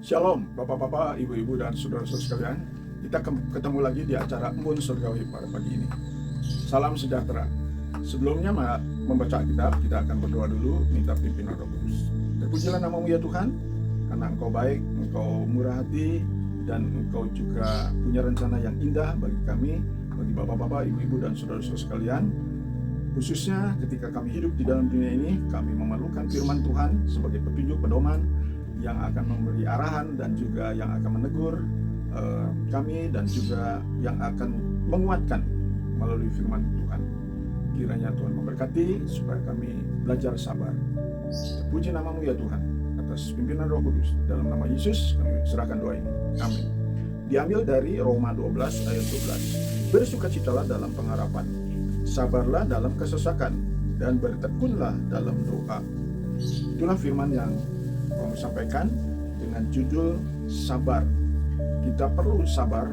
Shalom, Bapak-bapak, Ibu-ibu, dan saudara-saudara sekalian. Kita ketemu lagi di acara Embun Surgawi pada pagi ini. Salam sejahtera. Sebelumnya membaca Alkitab, kita akan berdoa dulu, minta pimpinan Roh Kudus. Terpujilah namamu ya Tuhan, karena Engkau baik, Engkau murah hati, dan Engkau juga punya rencana yang indah bagi kami, bagi Bapak-bapak, Ibu-ibu, dan saudara-saudara sekalian. Khususnya ketika kami hidup di dalam dunia ini, kami memerlukan firman Tuhan sebagai petunjuk pedoman yang akan memberi arahan dan juga yang akan menegur kami dan juga yang akan menguatkan melalui firman Tuhan. Kiranya Tuhan memberkati supaya kami belajar sabar. Puji namamu ya Tuhan, atas pimpinan Roh Kudus. Dalam nama Yesus kami serahkan doa ini. Amin. Diambil dari Roma 12 ayat 12. Bersukacitalah dalam pengharapan, sabarlah dalam kesesakan, dan bertekunlah dalam doa. Itulah firman yang kami sampaikan dengan judul sabar. Kita perlu sabar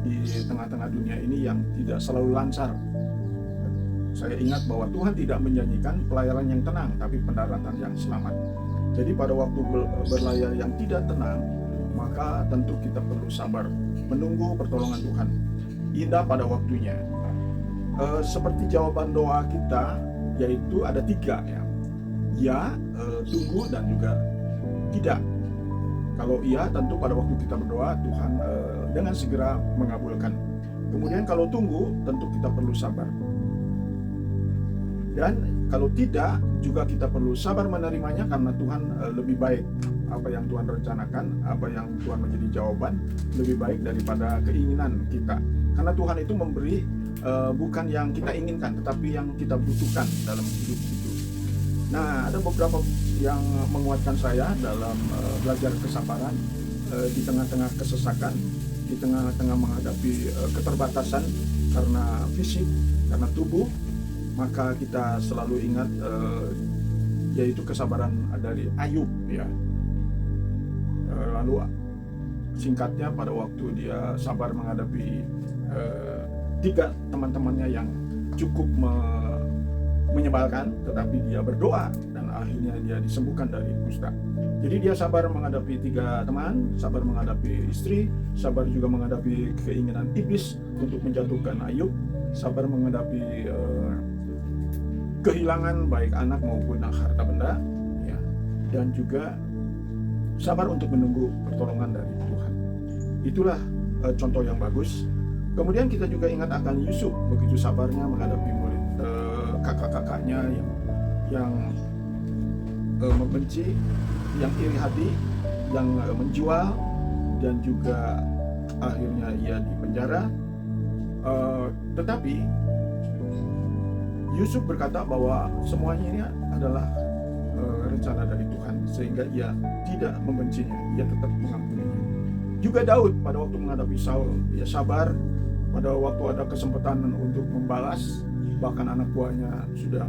di tengah-tengah dunia ini yang tidak selalu lancar. Saya ingat bahwa Tuhan tidak menjanjikan pelayaran yang tenang, tapi pendaratan yang selamat. Jadi pada waktu berlayar yang tidak tenang, maka tentu kita perlu sabar, menunggu pertolongan Tuhan. Indah pada waktunya. Seperti jawaban doa kita, yaitu ada 3 ya. Ya, tunggu, dan juga tidak. Kalau iya, tentu pada waktu kita berdoa Tuhan dengan segera mengabulkan. Kemudian kalau tunggu, tentu kita perlu sabar. Dan kalau tidak, juga kita perlu sabar menerimanya karena Tuhan lebih baik. Apa yang Tuhan rencanakan, apa yang Tuhan menjadi jawaban, lebih baik daripada keinginan kita. Karena Tuhan itu memberi bukan yang kita inginkan, tetapi yang kita butuhkan dalam hidup itu. Nah, ada beberapa yang menguatkan saya dalam belajar kesabaran di tengah-tengah kesesakan, di tengah-tengah menghadapi keterbatasan karena fisik, karena tubuh. Maka kita selalu ingat yaitu kesabaran dari Ayub ya. Lalu singkatnya pada waktu dia sabar menghadapi 3 teman-temannya yang cukup menyebalkan, tetapi dia berdoa dan akhirnya dia disembuhkan dari kusta. Jadi dia sabar menghadapi 3 teman, sabar menghadapi istri, sabar juga menghadapi keinginan iblis untuk menjatuhkan Ayub, sabar menghadapi kehilangan baik anak maupun harta benda, ya, dan juga sabar untuk menunggu pertolongan dari Tuhan. Itulah contoh yang bagus. Kemudian kita juga ingat akan Yusuf, begitu sabarnya menghadapi kakak-kakaknya yang membenci, yang iri hati, yang menjual, dan juga akhirnya ia dipenjara. Tetapi Yusuf berkata bahwa semuanya ini adalah rencana dari Tuhan, sehingga ia tidak membencinya, ia tetap mengampuninya. Juga Daud pada waktu menghadapi Saul, ia sabar. Pada waktu ada kesempatan untuk membalas, bahkan anak buahnya sudah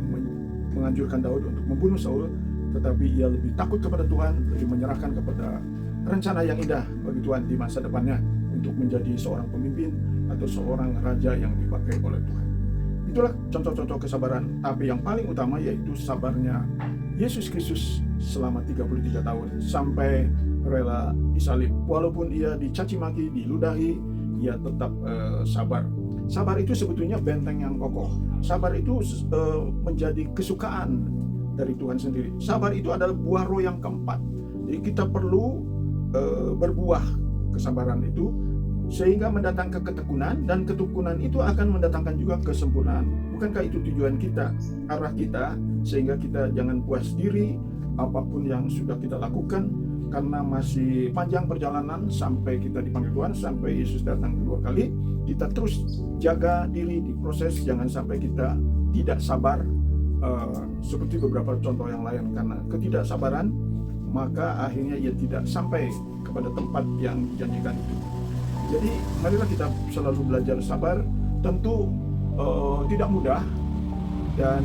menganjurkan Daud untuk membunuh Saul, tetapi ia lebih takut kepada Tuhan, lebih menyerahkan kepada rencana yang indah bagi Tuhan di masa depannya untuk menjadi seorang pemimpin atau seorang raja yang dipakai oleh Tuhan. Itulah contoh-contoh kesabaran, tapi yang paling utama yaitu sabarnya Yesus Kristus selama 33 tahun sampai rela disalib. Walaupun ia dicaci maki, diludahi, ia tetap sabar. Sabar itu sebetulnya benteng yang kokoh. Sabar itu menjadi kesukaan dari Tuhan sendiri. Sabar itu adalah buah roh yang keempat. Jadi kita perlu berbuah kesabaran itu sehingga mendatangkan ketekunan, dan ketekunan itu akan mendatangkan juga kesempurnaan. Bukankah itu tujuan kita, arah kita, sehingga kita jangan puas diri apapun yang sudah kita lakukan, karena masih panjang perjalanan sampai kita dipanggil Tuhan, sampai Yesus datang kedua kali. Kita terus jaga diri di proses, jangan sampai kita tidak sabar seperti beberapa contoh yang lain. Karena ketidaksabaran, maka akhirnya ia tidak sampai kepada tempat yang dijanjikan itu. Jadi marilah kita selalu belajar sabar. Tentu tidak mudah, dan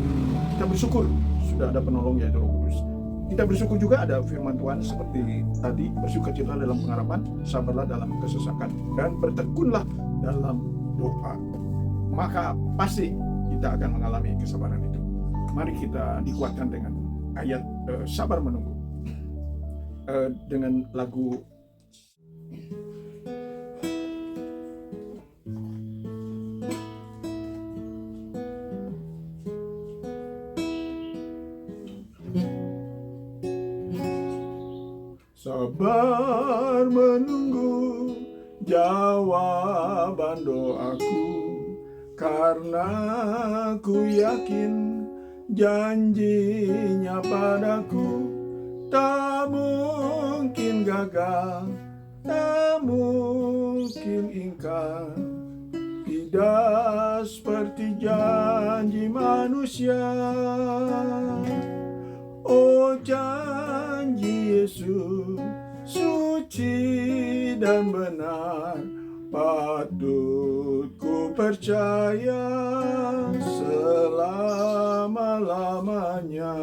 kita bersyukur sudah ada penolong yaitu Roh Kudus. Kita bersyukur juga ada firman Tuhan seperti tadi, bersukacitalah dalam pengharapan, sabarlah dalam kesesakan, dan bertekunlah dalam doa. Maka pasti kita akan mengalami kesabaran itu. Mari kita dikuatkan dengan ayat sabar menunggu. dengan lagu sabar menunggu jawaban doaku, karena ku yakin janjinya padaku tak mungkin gagal, tak mungkin ingkar. Tidak seperti janji manusia. Oh, janji Yesus suci dan benar, patut ku percaya selama-lamanya.